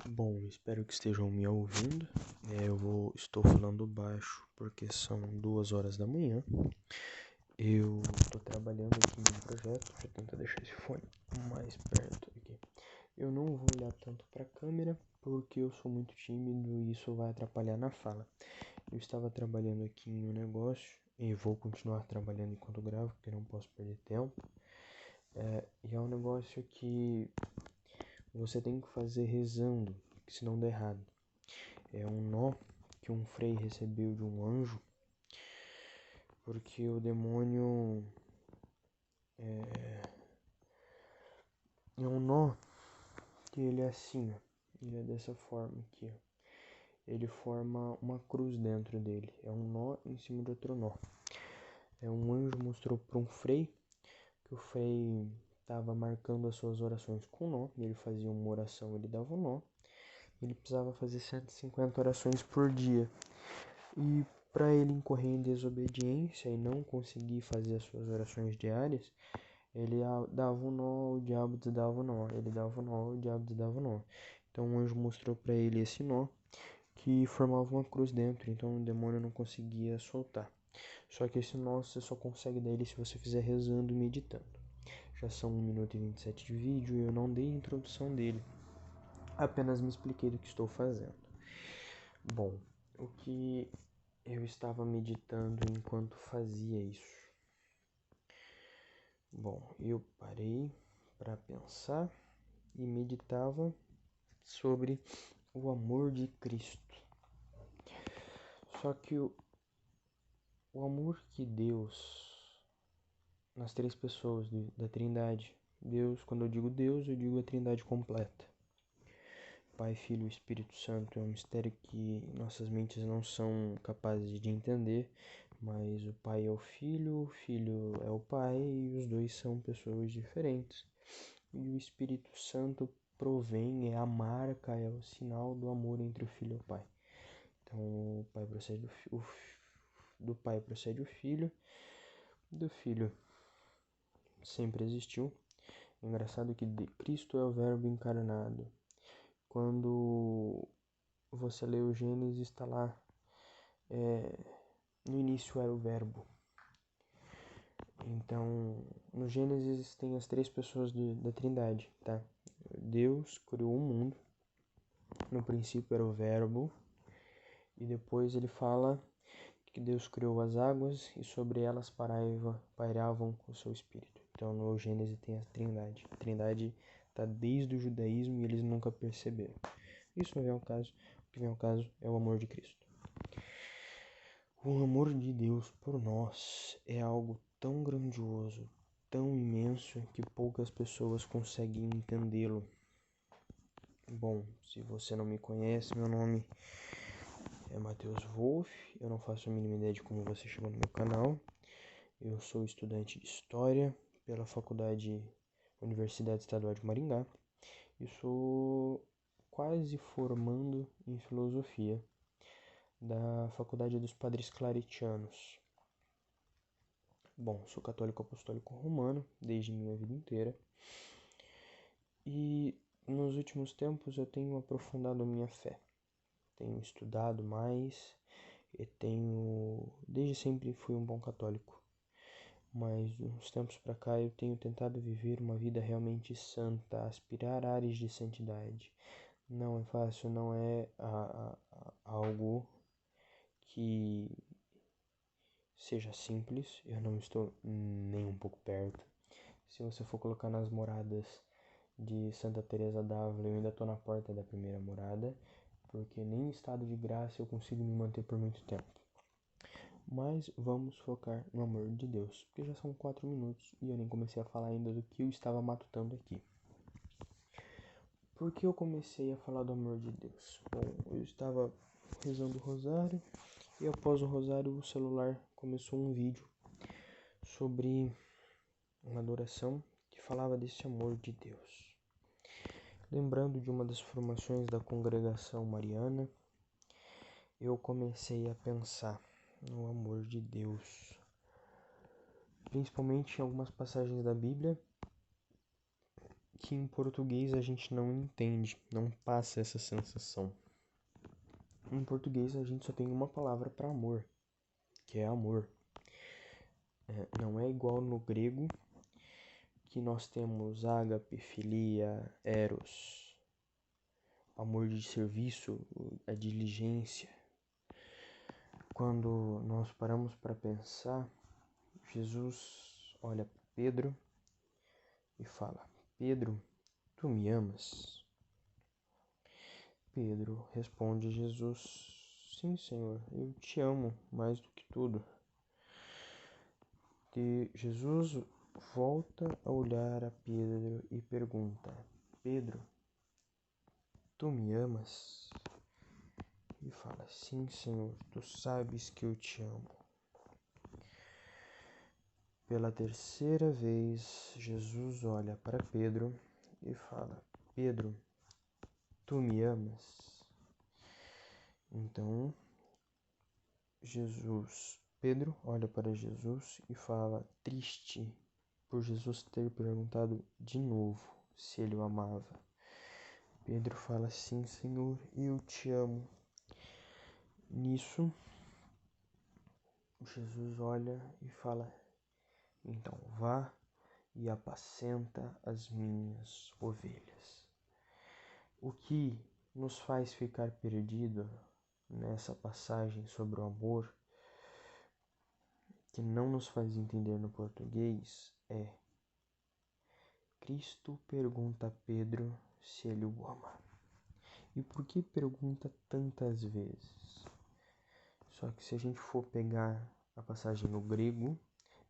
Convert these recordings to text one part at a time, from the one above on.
Bom, espero que estejam me ouvindo. Estou falando baixo porque são 2 horas da manhã. Eu estou trabalhando aqui em um projeto. Deixa eu tentar deixar esse fone mais perto aqui. Eu não vou olhar tanto para a câmera porque eu sou muito tímido e isso vai atrapalhar na fala. Eu estava trabalhando aqui em um negócio e vou continuar trabalhando enquanto gravo porque não posso perder tempo. E é um negócio que você tem que fazer rezando, porque senão dá errado. É um nó que um frei recebeu de um anjo, porque o demônio é um nó que ele é assim, ó. Ele é dessa forma aqui, ó. Ele forma uma cruz dentro dele. É um nó em cima de outro nó. Um anjo mostrou para um frei que o frei estava marcando as suas orações com nó. Ele fazia uma oração, ele dava um nó. Ele precisava fazer 150 orações por dia. E para ele incorrer em desobediência e não conseguir fazer as suas orações diárias, ele dava um nó, o diabo desdava o nó. Ele dava o nó, o diabo desdava o nó. Então o anjo mostrou para ele esse nó que formava uma cruz dentro, então o demônio não conseguia soltar. Só que esse nó você só consegue dar ele se você fizer rezando e meditando. Já são 1 minuto e 27 de vídeo e eu não dei a introdução dele. Apenas me expliquei do que estou fazendo. Bom, o que eu estava meditando enquanto fazia isso? Bom, eu parei para pensar e meditava sobre o amor de Cristo. Só que o amor que Deus, nas três pessoas da Trindade, Deus, quando eu digo a Trindade completa. Pai, Filho e Espírito Santo é um mistério que nossas mentes não são capazes de entender, mas o Pai é o Filho é o Pai e os dois são pessoas diferentes. E o Espírito Santo provém, é a marca, é o sinal do amor entre o Filho e o Pai. Então o Pai procede do Pai procede o Filho, do Filho sempre existiu. Engraçado que Cristo é o Verbo encarnado. Quando você lê o Gênesis, está lá, no início era o Verbo. Então, no Gênesis tem as três pessoas da Trindade, tá? Deus criou o mundo, no princípio era o Verbo, e depois ele fala que Deus criou as águas e sobre elas pairavam o seu Espírito. Então, no Gênesis tem a Trindade. A Trindade está desde o judaísmo e eles nunca perceberam. Isso não vem ao caso. O que vem ao caso é o amor de Cristo. O amor de Deus por nós é algo tão grandioso, tão imenso, que poucas pessoas conseguem entendê-lo. Bom, se você não me conhece, meu nome é Matheus Wolff. Eu não faço a mínima ideia de como você chegou no meu canal. Eu sou estudante de História pela Universidade Estadual de Maringá e sou quase formando em Filosofia da Faculdade dos Padres Claretianos. Bom, sou católico apostólico romano desde minha vida inteira e nos últimos tempos eu tenho aprofundado a minha fé. Tenho estudado mais e desde sempre fui um bom católico. Mas uns tempos para cá eu tenho tentado viver uma vida realmente santa, aspirar a áreas de santidade. Não é fácil, não é algo que seja simples, eu não estou nem um pouco perto. Se você for colocar nas moradas de Santa Teresa d'Ávila, eu ainda estou na porta da primeira morada, porque nem em estado de graça eu consigo me manter por muito tempo. Mas vamos focar no amor de Deus, porque já são 4 minutos e eu nem comecei a falar ainda do que eu estava matutando aqui. Por que eu comecei a falar do amor de Deus? Bom, eu estava rezando o rosário e após o rosário o celular começou um vídeo sobre uma adoração que falava desse amor de Deus. Lembrando de uma das formações da congregação mariana, eu comecei a pensar no amor de Deus, principalmente em algumas passagens da Bíblia que em português a gente não entende, não passa essa sensação. Em português a gente só tem uma palavra para amor, que é amor. Não é igual no grego, que nós temos ágape, filia, eros, amor de serviço, a diligência. Quando nós paramos para pensar, Jesus olha para Pedro e fala: Pedro, tu me amas? Pedro responde a Jesus: sim, Senhor, eu te amo mais do que tudo. E Jesus volta a olhar a Pedro e pergunta: Pedro, tu me amas? E fala: sim, Senhor, tu sabes que eu te amo. Pela terceira vez, Jesus olha para Pedro e fala: Pedro, tu me amas? Então, Pedro olha para Jesus e fala, triste por Jesus ter perguntado de novo se ele o amava. Pedro fala: sim, Senhor, eu te amo. Nisso, Jesus olha e fala: então vá e apacenta as minhas ovelhas. O que nos faz ficar perdido nessa passagem sobre o amor, que não nos faz entender no português, é: Cristo pergunta a Pedro se ele o ama. E por que pergunta tantas vezes? Só que se a gente for pegar a passagem no grego,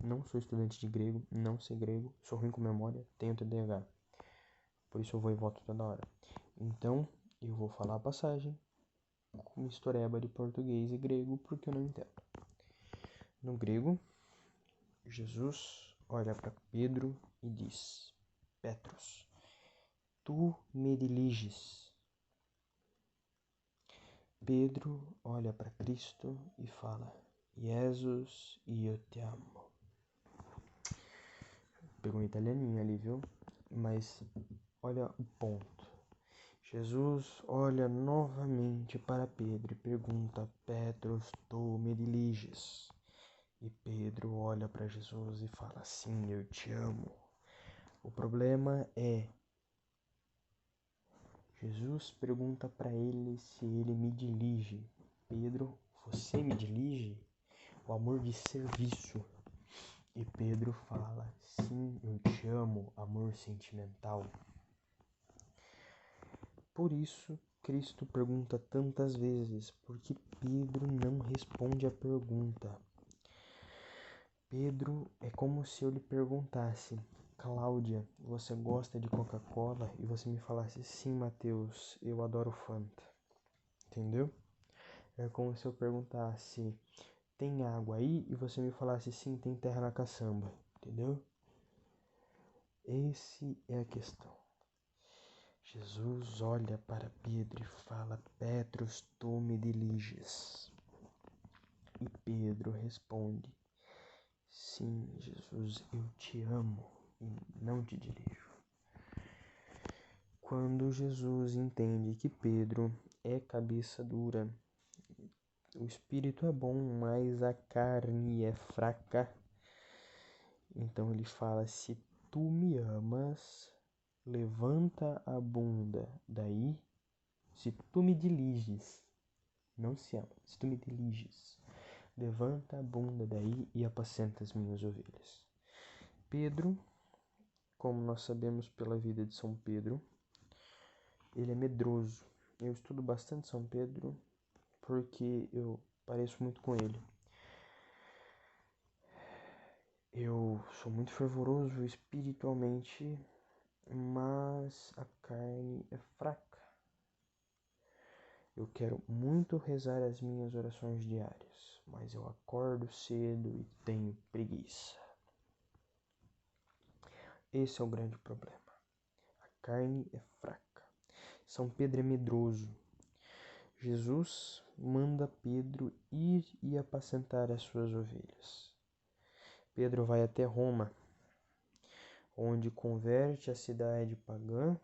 não sou estudante de grego, não sei grego, sou ruim com memória, tenho TDAH. Por isso eu vou e volto toda hora. Então, eu vou falar a passagem com mistureba de português e grego, porque eu não entendo. No grego, Jesus olha para Pedro e diz: Petros, tu me diliges. Pedro olha para Cristo e fala: Jesus, eu te amo. Pegou um italianinho ali, viu? Mas olha o ponto. Jesus olha novamente para Pedro e pergunta: Petros, tu me diliges? E Pedro olha para Jesus e fala: sim, eu te amo. O problema é, Jesus pergunta para ele se ele me dilige. Pedro, você me dilige? O amor de serviço. E Pedro fala: sim, eu te amo, amor sentimental. Por isso, Cristo pergunta tantas vezes, porque Pedro não responde a pergunta. Pedro é como se eu lhe perguntasse: Cláudia, você gosta de Coca-Cola? E você me falasse: sim, Mateus, eu adoro Fanta. Entendeu? É como se eu perguntasse: tem água aí? E você me falasse: sim, tem terra na caçamba. Entendeu? Essa é a questão. Jesus olha para Pedro e fala: Petros, tu me diliges. E Pedro responde: sim, Jesus, eu te amo e não te dirijo. Quando Jesus entende que Pedro é cabeça dura, o espírito é bom, mas a carne é fraca, então ele fala: se tu me amas, levanta a bunda daí. Se tu me diliges, não se ama, se tu me diliges, levanta a bunda daí e apacenta as minhas ovelhas. Pedro, como nós sabemos pela vida de São Pedro, ele é medroso. Eu estudo bastante São Pedro porque eu pareço muito com ele. Eu sou muito fervoroso espiritualmente, mas a carne é fraca. Eu quero muito rezar as minhas orações diárias, mas eu acordo cedo e tenho preguiça. Esse é o grande problema. A carne é fraca. São Pedro é medroso. Jesus manda Pedro ir e apacentar as suas ovelhas. Pedro vai até Roma. onde converte a cidade pagã.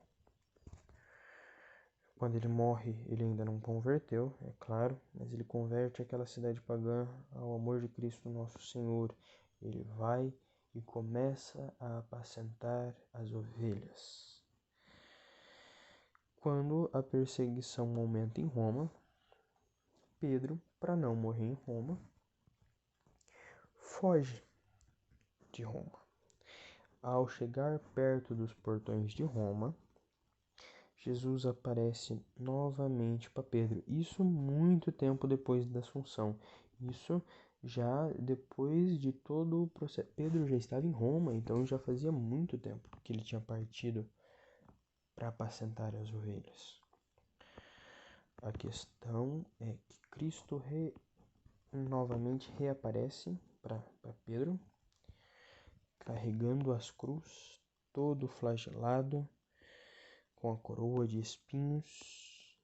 Quando ele morre, ele ainda não converteu, é claro, mas ele converte aquela cidade pagã ao amor de Cristo nosso Senhor. Ele vai e começa a apacentar as ovelhas. Quando a perseguição aumenta em Roma, Pedro, para não morrer em Roma, foge de Roma. Ao chegar perto dos portões de Roma, Jesus aparece novamente para Pedro. Isso muito tempo depois da Assunção. Isso já depois de todo o processo. Pedro já estava em Roma, então já fazia muito tempo que ele tinha partido para apacentar as ovelhas. A questão é que Cristo novamente reaparece para Pedro, carregando as cruzes, todo flagelado, com a coroa de espinhos,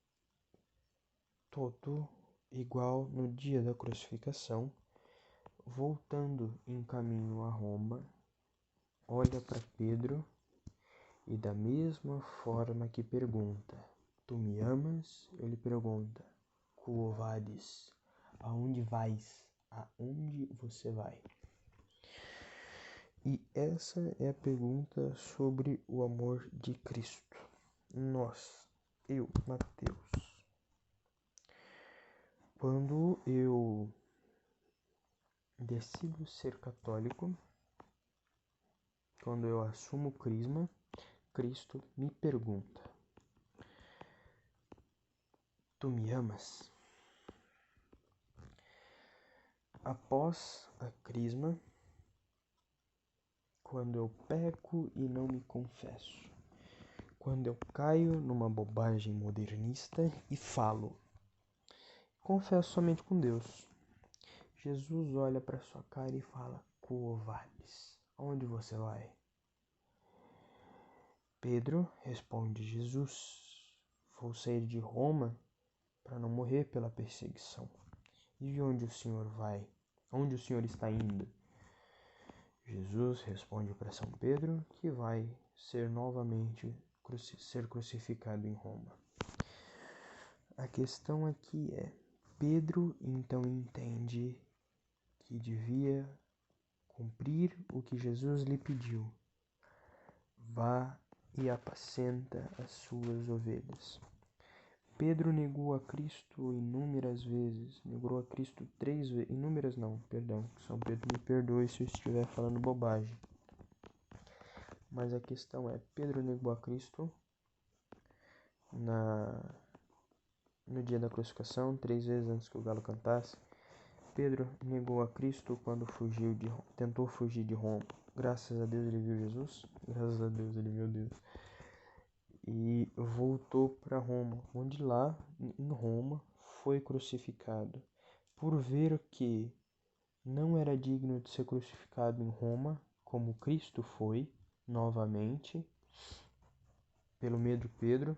todo igual no dia da crucificação, voltando em caminho a Roma, olha para Pedro e da mesma forma que pergunta: Tu me amas? Ele pergunta: Quo vadis? Aonde vais? Aonde você vai? E essa é a pergunta sobre o amor de Cristo. Eu, Mateus, quando eu decido ser católico, quando eu assumo o crisma, Cristo me pergunta: Tu me amas? Após a crisma, quando eu peco e não me confesso, quando eu caio numa bobagem modernista e falo, confesso somente com Deus. Jesus olha para sua cara e fala: Quo vadis? Aonde você vai? Pedro responde: Jesus, vou sair de Roma para não morrer pela perseguição. E onde o Senhor vai? Onde o Senhor está indo? Jesus responde para São Pedro que vai ser novamente ser crucificado em Roma. A questão aqui é: Pedro então entende que devia cumprir o que Jesus lhe pediu. Vá e apacenta as suas ovelhas. Pedro negou a Cristo inúmeras vezes, negou a Cristo 3 vezes, inúmeras não, perdão, São Pedro me perdoe se eu estiver falando bobagem. Mas a questão é, Pedro negou a Cristo no dia da crucificação, 3 vezes antes que o galo cantasse. Pedro negou a Cristo quando tentou fugir de Roma. Graças a Deus ele viu Jesus, graças a Deus ele viu Deus. E voltou para Roma, onde lá, em Roma, foi crucificado, por ver que não era digno de ser crucificado em Roma, como Cristo foi, novamente, pelo medo de Pedro.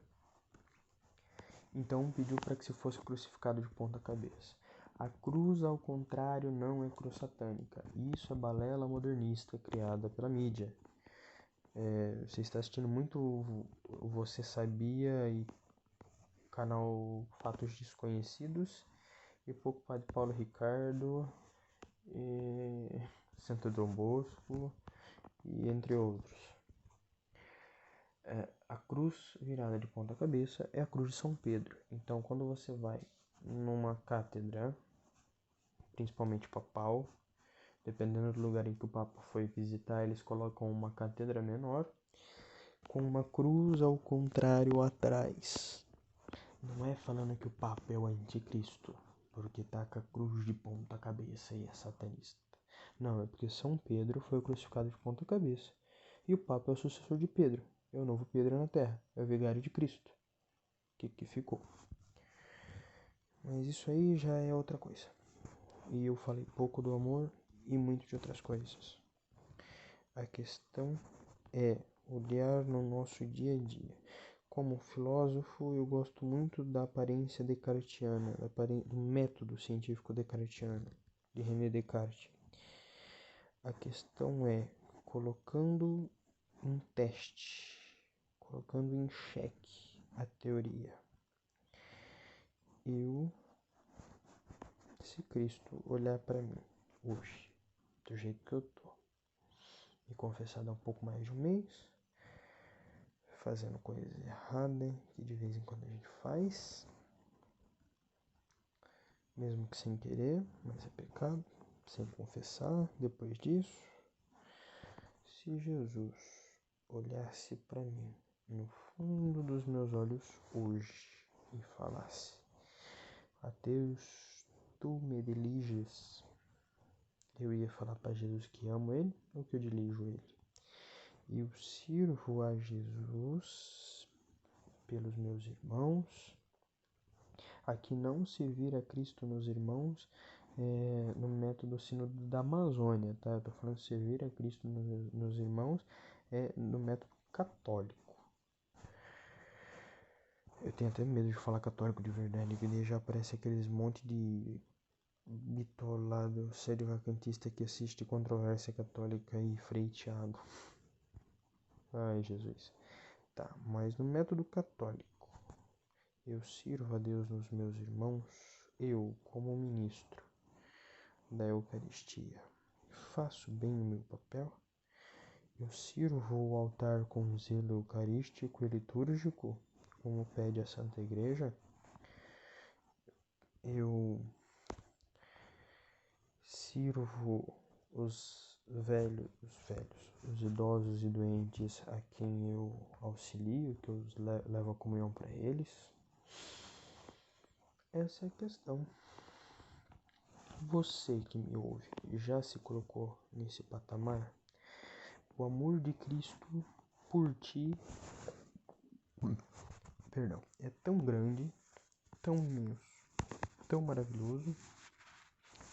Então pediu para que se fosse crucificado de ponta cabeça. A cruz, ao contrário, não é cruz satânica. Isso é balela modernista criada pela mídia. Você está assistindo muito Você Sabia e canal Fatos Desconhecidos e pouco Padre Paulo Ricardo e Santo Dom Bosco e entre outros. A cruz virada de ponta cabeça é a cruz de São Pedro. Então quando você vai numa cátedra, principalmente papal, dependendo do lugar em que o Papa foi visitar, eles colocam uma cátedra menor com uma cruz ao contrário atrás. Não é falando que o Papa é o anticristo, porque tá com a cruz de ponta cabeça e é satanista. Não, é porque São Pedro foi crucificado de ponta cabeça. E o Papa é o sucessor de Pedro. É o novo Pedro na Terra. É o vigário de Cristo. Que ficou. Mas isso aí já é outra coisa. E eu falei pouco do amor e muito de outras coisas. A questão é olhar no nosso dia a dia. Como filósofo, eu gosto muito da aparência descartiana, do método científico descartiano, de René Descartes. A questão é, colocando um teste, colocando em xeque a teoria. Se Cristo olhar para mim hoje, do jeito que eu tô, me confessar há um pouco mais de um mês, fazendo coisas erradas que de vez em quando a gente faz, mesmo que sem querer, mas é pecado, sem confessar depois disso. Se Jesus olhasse para mim no fundo dos meus olhos hoje e falasse: Mateus, tu me diriges, eu ia falar para Jesus que amo ele ou que eu dirijo ele. E eu sirvo a Jesus pelos meus irmãos. Aqui não servir a Cristo nos irmãos no método sínodo da Amazônia, tá? Eu tô falando servir a Cristo nos irmãos no método católico. Eu tenho até medo de falar católico de verdade, que daí já aparece aqueles monte de bitolado sério-vacantista que assiste Controvérsia Católica e Frei Thiago. Ai, Jesus. Tá, mas no método católico, eu sirvo a Deus nos meus irmãos, eu, como ministro da Eucaristia, faço bem o meu papel, eu sirvo o altar com zelo eucarístico e litúrgico, como pede a Santa Igreja, eu sirvo os idosos e doentes a quem eu auxilio, que eu levo a comunhão para eles. Essa é a questão. Você que me ouve já se colocou nesse patamar? O amor de Cristo por ti, é tão grande, tão imenso, tão maravilhoso,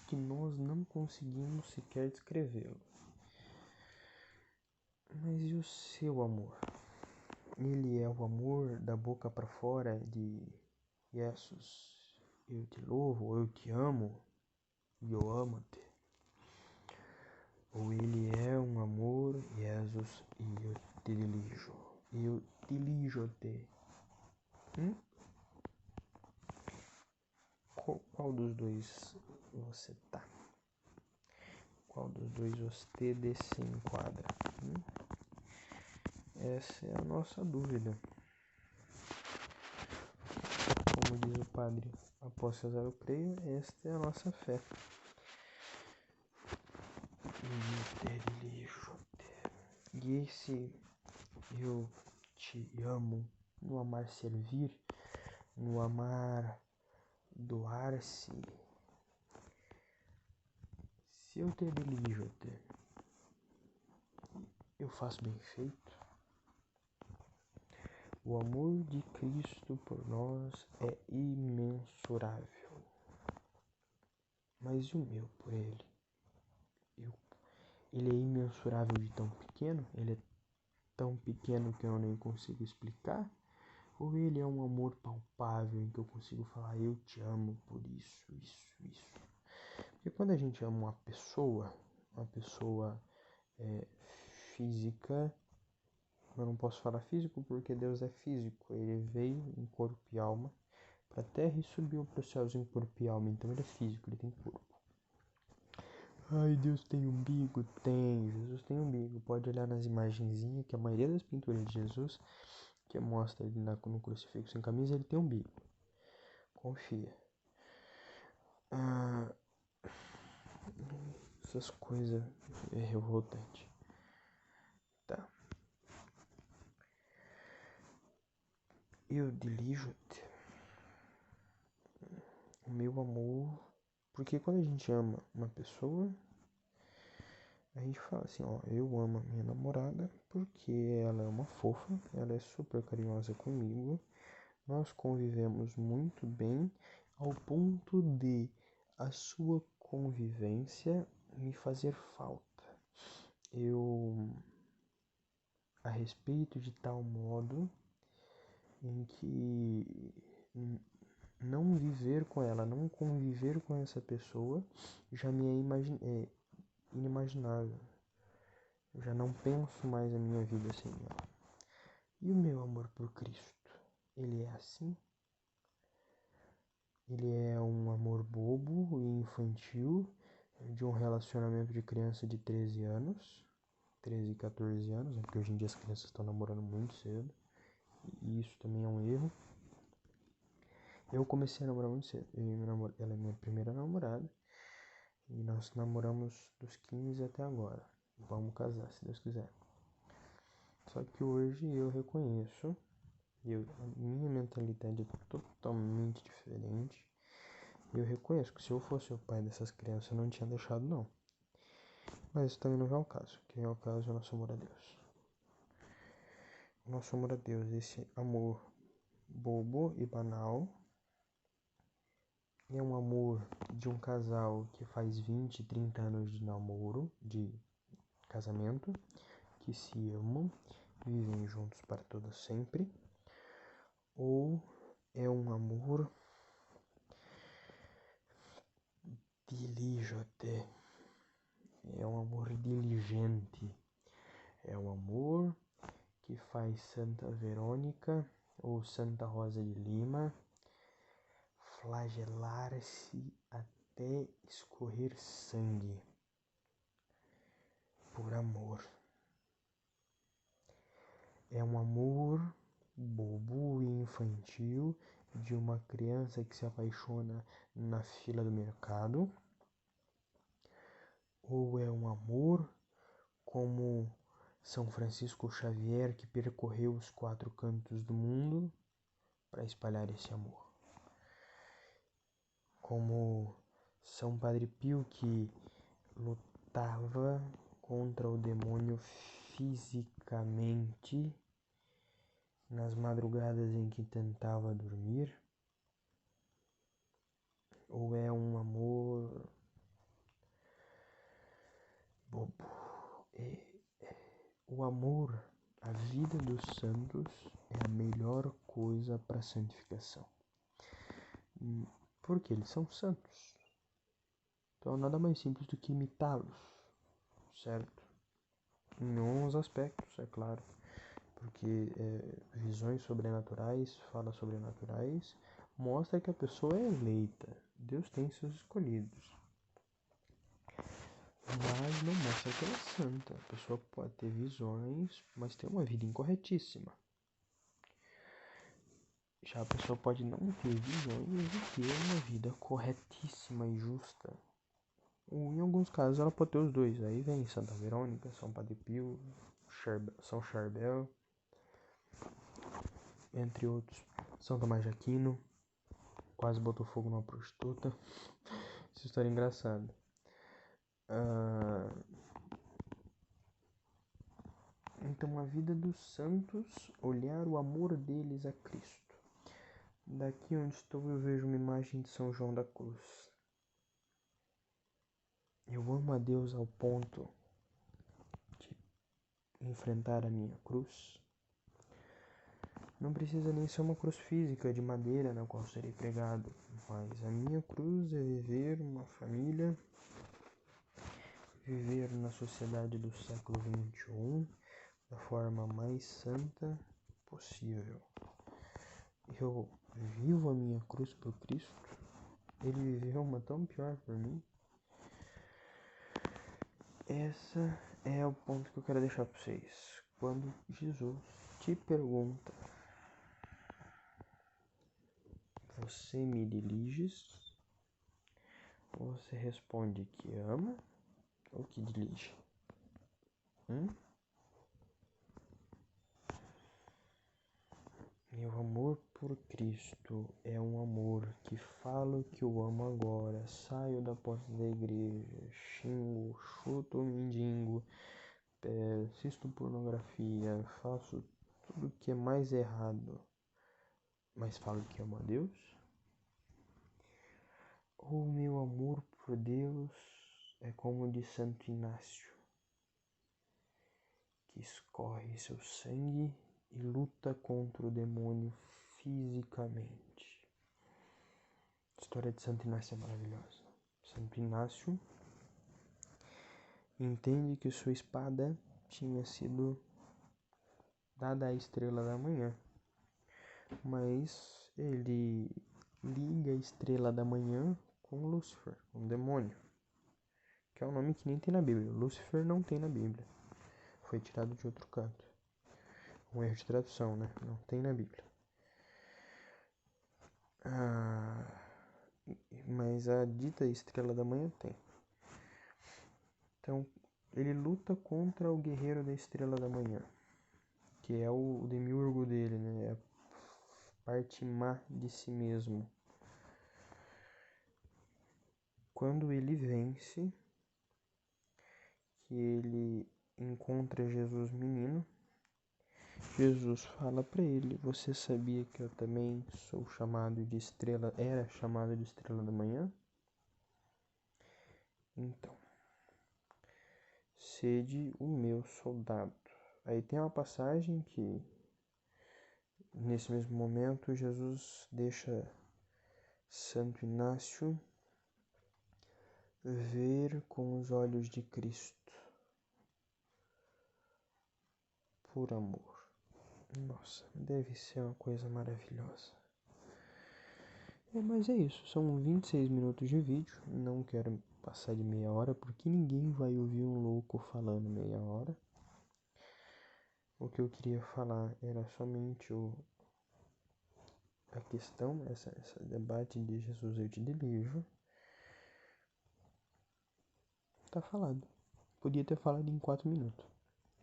que nós não conseguimos sequer descrevê-lo. Mas e o seu amor? Ele é o amor da boca para fora de Jesus, eu te louvo, eu te amo, e eu amo-te. Ou ele é um amor, Jesus, e eu te dirijo, eu dirijo-te. Qual dos dois você tá? Qual dos dois você se enquadra? Essa é a nossa dúvida. Como diz o padre, após César eu creio, esta é a nossa fé. E esse eu te amo, no amar servir, no amar doar-se, se eu te dirijo-te, eu faço bem feito. O amor de Cristo por nós é imensurável. Mas e o meu por ele? Ele é imensurável de tão pequeno? Ele é tão pequeno que eu nem consigo explicar? Ou ele é um amor palpável em que eu consigo falar, eu te amo por isso? Porque quando a gente ama uma pessoa física, eu não posso falar físico porque Deus é físico, ele veio em corpo e alma para a terra e subiu para os céus em corpo e alma, então ele é físico, ele tem corpo. Ai, Deus tem umbigo? Tem. Jesus tem umbigo. Pode olhar nas imagenzinhas que a maioria das pinturas de Jesus que mostra ele no crucifixo sem camisa, ele tem umbigo. Confia. Essas coisas é revoltante. Tá. Eu dirijo-te o meu amor. Porque quando a gente ama uma pessoa, a gente fala assim, ó, eu amo a minha namorada porque ela é uma fofa, ela é super carinhosa comigo, nós convivemos muito bem ao ponto de a sua convivência me fazer falta. Eu a respeito de tal modo em que não viver com ela, não conviver com essa pessoa já me é inimaginável. Eu já não penso mais a minha vida sem ela. E o meu amor por Cristo? Ele é assim? Ele é um amor bobo e infantil de um relacionamento de criança de 13 anos, 13 e 14 anos, né? Porque hoje em dia as crianças estão namorando muito cedo, e isso também é um erro. Eu comecei a namorar muito cedo, ela é minha primeira namorada, e nós namoramos dos 15 até agora. Vamos casar, se Deus quiser. Só que hoje eu reconheço, a minha mentalidade é totalmente diferente. Eu reconheço que se eu fosse o pai dessas crianças eu não tinha deixado não. Mas isso também não é o caso. Quem é o caso é o nosso amor a Deus. O nosso amor a Deus, esse amor bobo e banal, é um amor de um casal que faz 20, 30 anos de namoro, de casamento, que se amam, vivem juntos para todo sempre. Ou é um amor diligente, é um amor diligente, é um amor que faz Santa Verônica ou Santa Rosa de Lima flagelar-se até escorrer sangue por amor. É um amor bobo e infantil de uma criança que se apaixona na fila do mercado, ou é um amor como São Francisco Xavier, que percorreu os 4 cantos do mundo para espalhar esse amor, como São Padre Pio, que lutava contra o demônio fisicamente nas madrugadas em que tentava dormir, ou é um amor bobo? O amor, a vida dos santos é a melhor coisa para a santificação, porque eles são santos. Então nada mais simples do que imitá-los, certo? Em uns aspectos, é claro, porque visões sobrenaturais, falas sobrenaturais, mostra que a pessoa é eleita. Deus tem seus escolhidos, mas não mostra que ela é santa. A pessoa pode ter visões, mas tem uma vida incorretíssima. Já a pessoa pode não ter visões e ter uma vida corretíssima e justa. Ou em alguns casos ela pode ter os dois. Aí vem Santa Verônica, São Padre Pio, São Charbel, entre outros. São Tomás de Aquino, quase botou fogo numa prostituta. Essa história é engraçada. Então a vida dos santos, olhar o amor deles a Cristo. Daqui onde estou eu vejo uma imagem de São João da Cruz. Eu amo a Deus ao ponto de enfrentar a minha cruz. Não precisa nem ser uma cruz física de madeira na qual serei pregado, mas a minha cruz é viver uma família, viver na sociedade do século XXI da forma mais santa possível. Eu vivo a minha cruz por Cristo, Ele viveu uma tão pior por mim. Esse é o ponto que eu quero deixar para vocês. Quando Jesus te pergunta: você me diriges? Você responde que ama ou que dirige? Meu amor por Cristo é um amor que falo que eu amo agora, saio da porta da igreja, xingo, chuto o mendigo, assisto pornografia, faço tudo que é mais errado, mas falo que amo a Deus? Ou meu amor por Deus é como o de Santo Inácio, que escorre seu sangue e luta contra o demônio fisicamente. A história de Santo Inácio é maravilhosa. Santo Inácio entende que sua espada tinha sido dada a estrela da manhã, mas ele liga a estrela da manhã com Lúcifer, um demônio, que é um nome que nem tem na Bíblia. Lúcifer não tem na Bíblia, foi tirado de outro canto. Um erro de tradução, né? Não tem na Bíblia. Mas a dita estrela da manhã tem. Então, ele luta contra o guerreiro da estrela da manhã, que é o demiurgo dele, né? É a parte má de si mesmo. Quando ele vence, que ele encontra Jesus menino, Jesus fala para ele: você sabia que eu também sou chamado de estrela, era chamado de estrela da manhã? Então, sede o meu soldado. Aí tem uma passagem que, nesse mesmo momento, Jesus deixa Santo Inácio ver com os olhos de Cristo, por amor. Nossa, deve ser uma coisa maravilhosa. Mas é isso, são 26 minutos de vídeo, não quero passar de meia hora, porque ninguém vai ouvir um louco falando meia hora. O que eu queria falar era somente a questão, essa debate de Jesus eu te delijo. Tá falado. Podia ter falado em 4 minutos,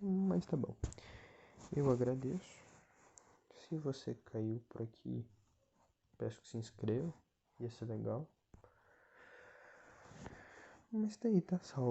mas tá bom. Eu agradeço. Se você caiu por aqui, peço que se inscreva, ia ser legal. Mas tá aí, tá salvo.